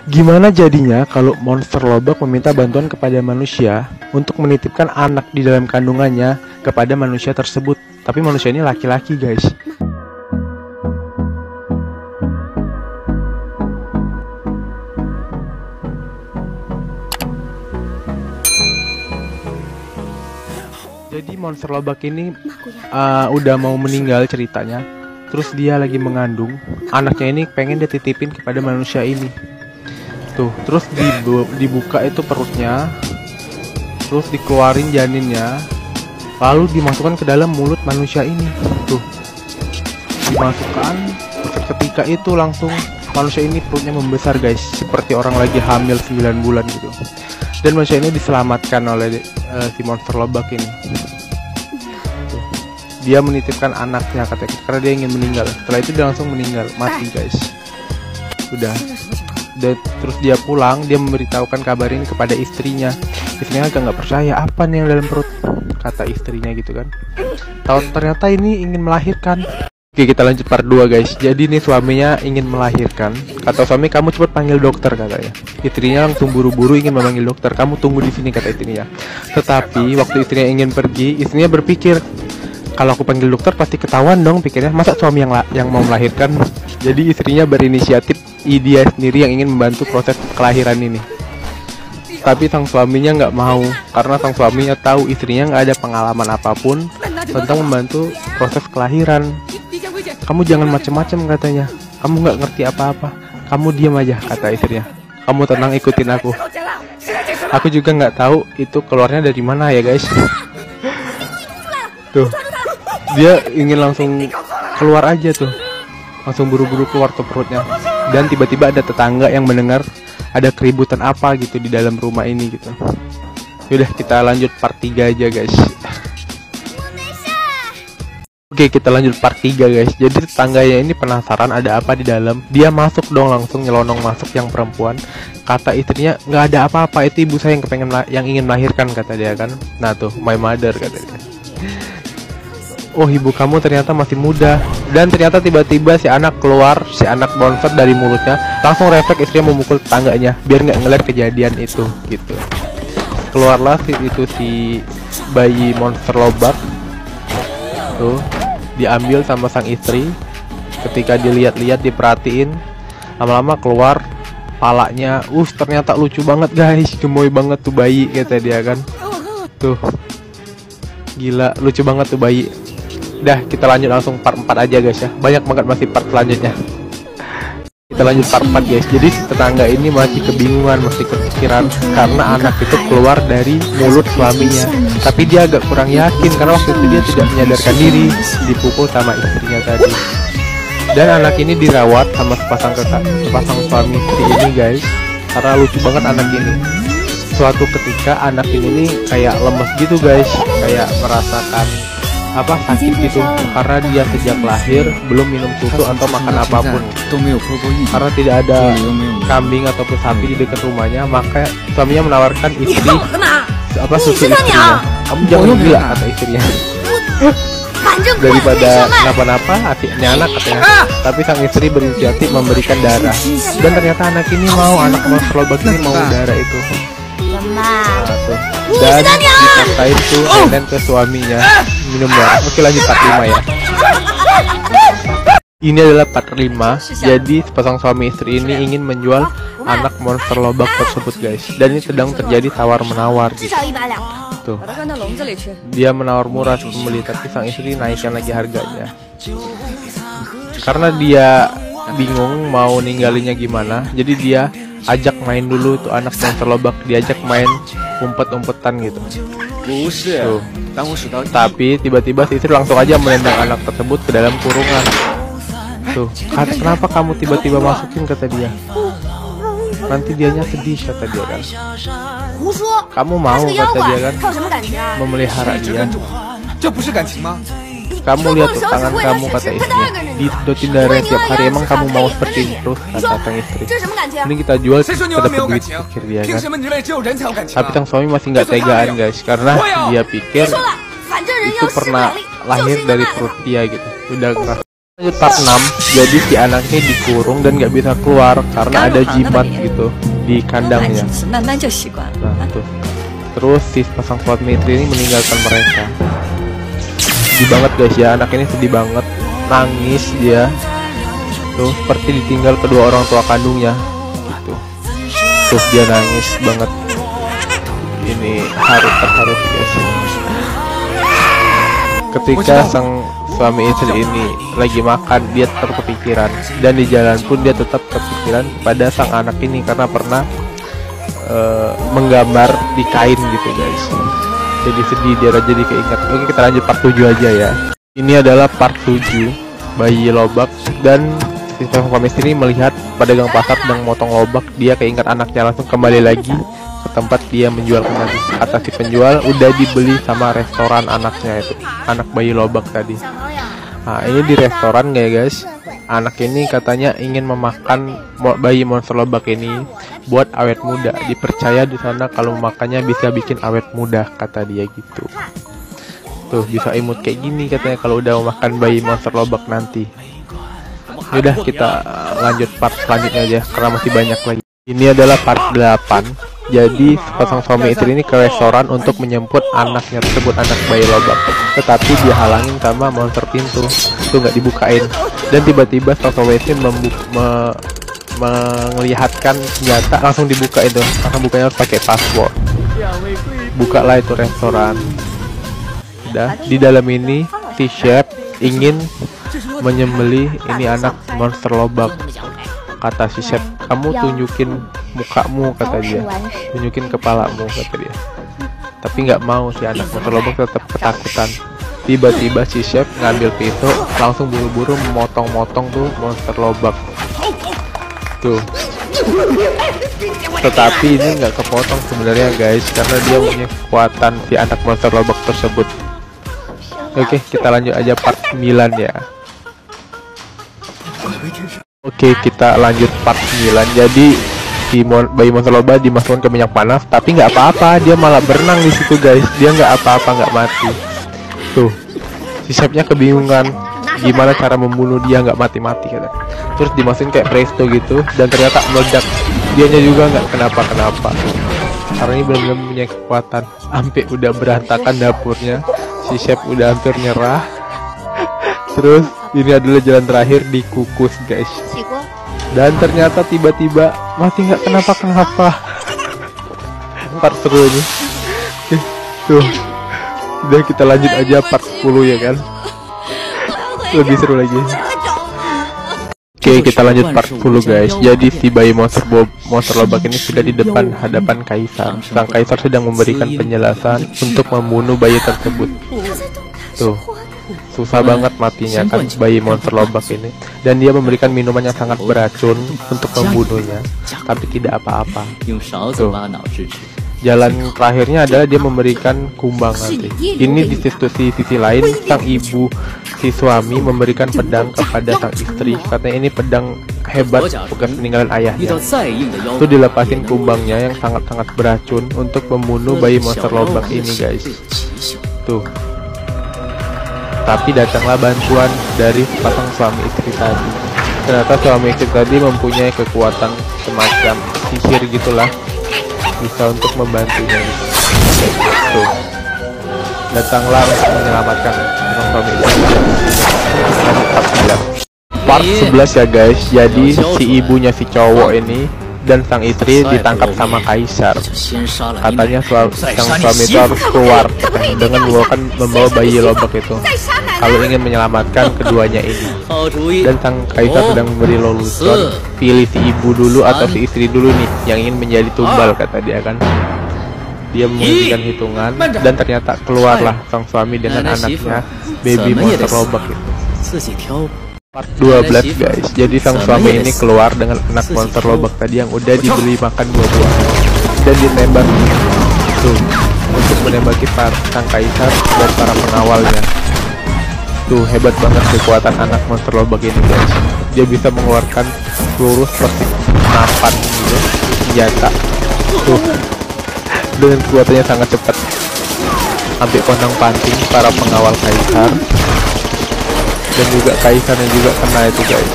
Gimana jadinya kalau monster lobak meminta bantuan kepada manusia untuk menitipkan anak di dalam kandungannya kepada manusia tersebut? Tapi manusia ini laki-laki, guys. Jadi monster lobak ini udah mau meninggal ceritanya. Terus dia lagi mengandung. Anaknya ini pengen dititipin kepada manusia ini. Tuh, terus dibuka itu perutnya, terus dikeluarin janinnya, lalu dimasukkan ke dalam mulut manusia ini. Tuh, dimasukkan, ketika itu langsung manusia ini perutnya membesar, guys, seperti orang lagi hamil 9 bulan gitu. Dan manusia ini diselamatkan oleh si monster lobak ini. Tuh, dia menitipkan anaknya katanya karena dia ingin meninggal. Setelah itu dia langsung meninggal, mati, guys. Udah. Terus dia pulang, dia memberitahukan kabar ini kepada istrinya. Istrinya agak nggak percaya, apa nih yang dalam perut, kata istrinya gitu kan. Tahu ternyata ini ingin melahirkan. Oke, kita lanjut part 2, guys. Jadi nih suaminya ingin melahirkan. Kata suami, kamu cepat panggil dokter, katanya. Istrinya langsung buru-buru ingin memanggil dokter. Kamu tunggu di sini, kata istrinya. Tetapi waktu istrinya ingin pergi, istrinya berpikir, kalau aku panggil dokter pasti ketahuan dong, pikirnya. Masa suami yang mau melahirkan? Jadi istrinya berinisiatif, dia sendiri yang ingin membantu proses kelahiran ini. Tapi sang suaminya nggak mau, karena sang suaminya tahu istrinya nggak ada pengalaman apapun tentang membantu proses kelahiran. Kamu jangan macem-macem, katanya. Kamu nggak ngerti apa-apa. Kamu diam aja, kata istrinya. Kamu tenang, ikutin aku. Aku juga nggak tahu itu keluarnya dari mana ya, guys. Tuh, dia ingin langsung keluar aja tuh. Langsung buru-buru keluar tuh perutnya. Dan tiba-tiba ada tetangga yang mendengar ada keributan apa gitu di dalam rumah ini gitu. Yaudah, kita lanjut part 3 aja, guys. Oke, kita lanjut part 3, guys. Jadi tetangganya ini penasaran ada apa di dalam. Dia masuk dong, langsung nyelonong masuk yang perempuan. Kata istrinya, nggak ada apa-apa, itu ibu saya yang ingin melahirkan, kata dia kan. Nah tuh, my mother, kata dia. Oh, ibu kamu ternyata masih muda. Dan ternyata tiba-tiba si anak keluar, si anak monster dari mulutnya. Langsung refleks istrinya memukul tetangganya biar nggak ngeliat kejadian itu gitu. Keluarlah si bayi monster lobak. Tuh, diambil sama sang istri. Ketika dilihat-lihat, diperhatiin, lama-lama keluar palanya. Ternyata lucu banget, guys. Gemoy banget tuh bayi, kata dia kan. Tuh, gila, lucu banget tuh bayi. Dah, kita lanjut langsung part 4 aja, guys ya. Banyak banget masih part selanjutnya. Kita lanjut part 4, guys. Jadi si tetangga ini masih kebingungan, masih kepikiran karena anak itu keluar dari mulut suaminya. Tapi dia agak kurang yakin karena waktu itu dia tidak menyadarkan diri, dipukul sama istrinya tadi. Dan anak ini dirawat sama sepasang suami istri ini, guys. Karena lucu banget anak ini. Suatu ketika anak ini nih kayak lemes gitu, guys. Kayak merasakan sakit gitu karena dia sejak lahir belum minum susu atau makan apapun. Karena tidak ada kambing ataupun sapi di dekat rumahnya, maka suaminya menawarkan istri susu istrinya. Kamu jangan gila, kata istrinya. Daripada kenapa-napa hatinya anak, katanya. Tapi sang istri berinisiatif memberikan darah. Dan ternyata anak ini mau, anak monster lobak ini mau darah itu. Dan dipaksain tuh dan ke suaminya minum darah. Oke, lanjut part 5 ya. Ini adalah part 5. Jadi sepasang suami istri ini ingin menjual anak monster lobak tersebut, guys. Dan ini sedang terjadi tawar-menawar gitu. Tuh, dia menawar murah pembeli, tapi sang istri naikkan lagi harganya. Karena dia bingung mau ninggalinya gimana, jadi dia ajak main dulu tuh anak monster lobak, diajak main umpet-umpetan gitu. Tuh. Tapi tiba-tiba si istri langsung aja menendang anak tersebut ke dalam kurungan. Tuh, kenapa kamu tiba-tiba masukin, kata dia. Nanti dianya sedih, kata dia kan. Kamu mau, kata dia kan, memelihara dia. Kamu lihat tuh tangan kamu, kata istrinya, disedotin darah tiap hari. Emang kamu mau seperti itu, kata sang istri. Ini kita jual, kita dapat duit, pikir dia kan. Tapi sang suami masih nggak tegaan, guys, karena dia pikir itu pernah lahir dari perut dia gitu. Udah keras. Lanjut part 6. Jadi si anaknya dikurung dan nggak bisa keluar karena ada jimat gitu di kandangnya. Nah tuh. Terus si pasang suami istri ini meninggalkan mereka. Sedih banget guys ya, anak ini sedih banget, nangis dia. Tuh seperti ditinggal kedua orang tua kandungnya gitu. Terus dia nangis banget. Ini terharu guys. Ketika sang suami istri ini lagi makan, dia tetap kepikiran, dan di jalan pun dia tetap kepikiran kepada sang anak ini karena pernah menggambar di kain gitu guys. Jadi sedih, dia jadi keinget. Oke, kita lanjut part 7 aja ya. Ini adalah part 7, bayi lobak. Dan si suami istri melihat pedagang pasar sedang motong lobak. Dia keinget anaknya, langsung kembali lagi ke tempat dia menjual tadi. Kata si penjual udah dibeli sama restoran anaknya itu, anak bayi lobak tadi. Nah ini di restoran ya guys. Anak ini katanya ingin memakan bayi monster lobak ini buat awet muda. Dipercaya di sana kalau makannya bisa bikin awet muda, kata dia gitu. Tuh bisa imut kayak gini katanya kalau udah makan bayi monster lobak nanti. Yaudah kita lanjut part selanjutnya aja karena masih banyak lagi. Ini adalah part 8. Jadi sepasang suami istri ini ke restoran untuk menjemput anaknya tersebut, anak bayi lobak. Tetapi dia halangin sama monster pintu, itu nggak dibukain. Dan tiba-tiba sang suami istri melihatkan senjata, langsung dibuka itu. Karena bukanya harus pakai password. Bukalah itu restoran. Udah di dalam ini si chef ingin menyembelih ini anak monster lobak. Kata si chef, kamu tunjukin mukamu, kata dia, tunjukin kepalamu, kata dia. Tapi nggak mau, si anak monster lobak tetap ketakutan. Tiba-tiba si chef ngambil pisau, langsung buru-buru memotong-motong tuh monster lobak tuh. Tetapi ini nggak kepotong sebenarnya guys, karena dia punya kekuatan si anak monster lobak tersebut. Oke, kita lanjut aja part 9 ya. Oke, kita lanjut part 9. Jadi si bayi monster lobak dimasukkan ke minyak panas, tapi nggak apa-apa, dia malah berenang di situ guys. Dia nggak apa-apa, nggak mati. Tuh, si chefnya kebingungan gimana cara membunuh dia nggak mati-mati kata. Terus dimasukin kayak presto gitu, dan ternyata meledak. Dianya juga nggak kenapa-kenapa. Karena ini benar-benar punya kekuatan. Sampai udah berantakan dapurnya, si chef udah hampir nyerah. Terus ini adalah jalan terakhir, dikukus guys. Dan ternyata tiba-tiba masih nggak kenapa-kenapa. Part seru ini. Tuh, udah kita lanjut aja part 10 ya kan. Lebih seru lagi. Oke, kita lanjut part 10 guys. Jadi si bayi monster lobak ini sudah di depan hadapan kaisar. Sang kaisar sedang memberikan penjelasan untuk membunuh bayi tersebut. Tuh, susah banget matinya kan bayi monster lobak ini. Dan dia memberikan minuman yang sangat beracun untuk membunuhnya, tapi tidak apa-apa. Tuh, jalan terakhirnya adalah dia memberikan kumbang nanti. Ini di sisi lain, sang ibu si suami memberikan pedang kepada sang istri. Katanya ini pedang hebat bekas peninggalan ayahnya. Itu dilepasin kumbangnya yang sangat-sangat beracun untuk membunuh bayi monster lobak ini guys. Tuh. Tapi datanglah bantuan dari sepasang suami istri tadi. Ternyata suami istri tadi mempunyai kekuatan semacam sihir gitulah, bisa untuk membantunya. Tuh, datanglah untuk menyelamatkan suami istri. Part 11 ya guys. Jadi si ibunya si cowok ini dan sang istri ditangkap sama kaisar. Katanya sang suami itu harus keluar dengan membawa bayi lobak itu kalau ingin menyelamatkan keduanya ini. Dan sang kaisar sedang memberi lelucon, pilih si ibu dulu atau si istri dulu nih yang ingin menjadi tumbal, kata dia kan. Dia menghentikan hitungan dan ternyata keluarlah sang suami dengan anaknya baby monster lobak itu. Part 12 guys. Jadi sang suami ini keluar dengan anak monster lobak tadi yang udah dibeli makan buah-buah dan ditembak tuh untuk menembaki sang kaisar dan para pengawalnya. Tuh, hebat banget kekuatan anak monster lobak ini guys. Dia bisa mengeluarkan peluru seperti senapan gitu, senjata tuh, dengan kekuatannya sangat cepat sampai kondang panting para pengawal kaisar. dan juga kaisarnya juga kena itu guys.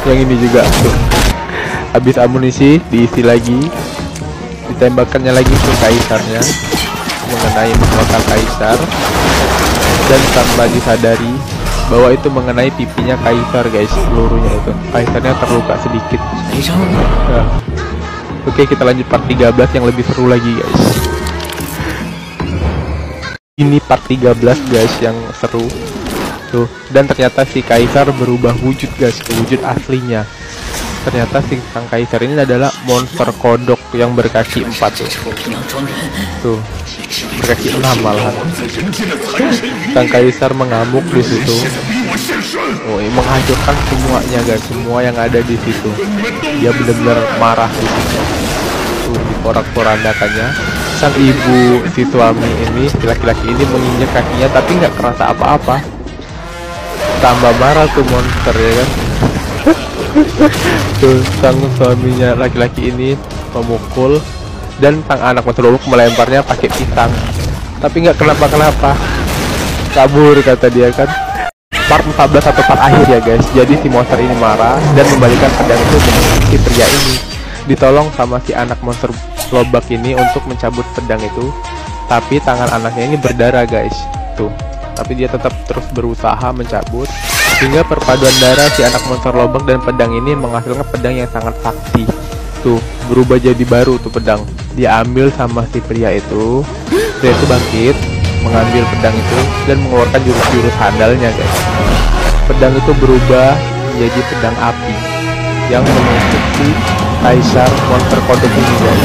Yang ini juga tuh, habis amunisi diisi lagi, ditembakkannya lagi ke kaisarnya, mengenai mahkota kaisar, dan tanpa disadari bahwa itu mengenai pipinya kaisar guys, pelurunya itu. Kaisarnya terluka sedikit. Nah, oke, kita lanjut part 13 yang lebih seru lagi guys. Ini part 13 guys yang seru tuh, dan ternyata si kaisar berubah wujud guys, ke wujud aslinya. Ternyata si sang kaisar ini adalah monster kodok yang berkaki 4 tuh, berkaki 6 malahan. Sang kaisar mengamuk di situ, menghancurkan semuanya guys, semua yang ada di situ. Dia benar-benar marah di situ. Tuh, diporak-porandakannya. Sang ibu si suami ini, si laki-laki ini menginjak kakinya tapi nggak kerasa apa-apa. Tambah marah tuh monster ya kan. Tuh, sang suaminya laki-laki ini memukul, dan sang anak monster lobak melemparnya pakai pisang. Tapi nggak kenapa-kenapa, kabur kata dia kan. Part 14 atau part akhir ya guys. Jadi si monster ini marah dan membalikan pedang itu ke si pria ini. Ditolong sama si anak monster lobak ini untuk mencabut pedang itu, tapi tangan anaknya ini berdarah guys. Tuh, tapi dia tetap terus berusaha mencabut, sehingga perpaduan darah si anak monster lobak dan pedang ini menghasilkan pedang yang sangat sakti. Tuh, berubah jadi baru tuh pedang. Dia ambil sama si pria itu. Pria itu bangkit, mengambil pedang itu dan mengeluarkan jurus-jurus handalnya guys. Pedang itu berubah menjadi pedang api yang menusuk si kaisar monster kodok ini guys.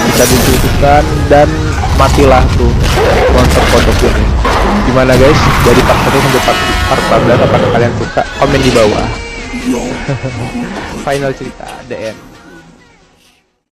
Bisa ditusukkan dan matilah tuh monster kodok ini. Gimana guys? Dari part 1 sampai part 14, apakah kalian suka? Komen di bawah. Final cerita, the end.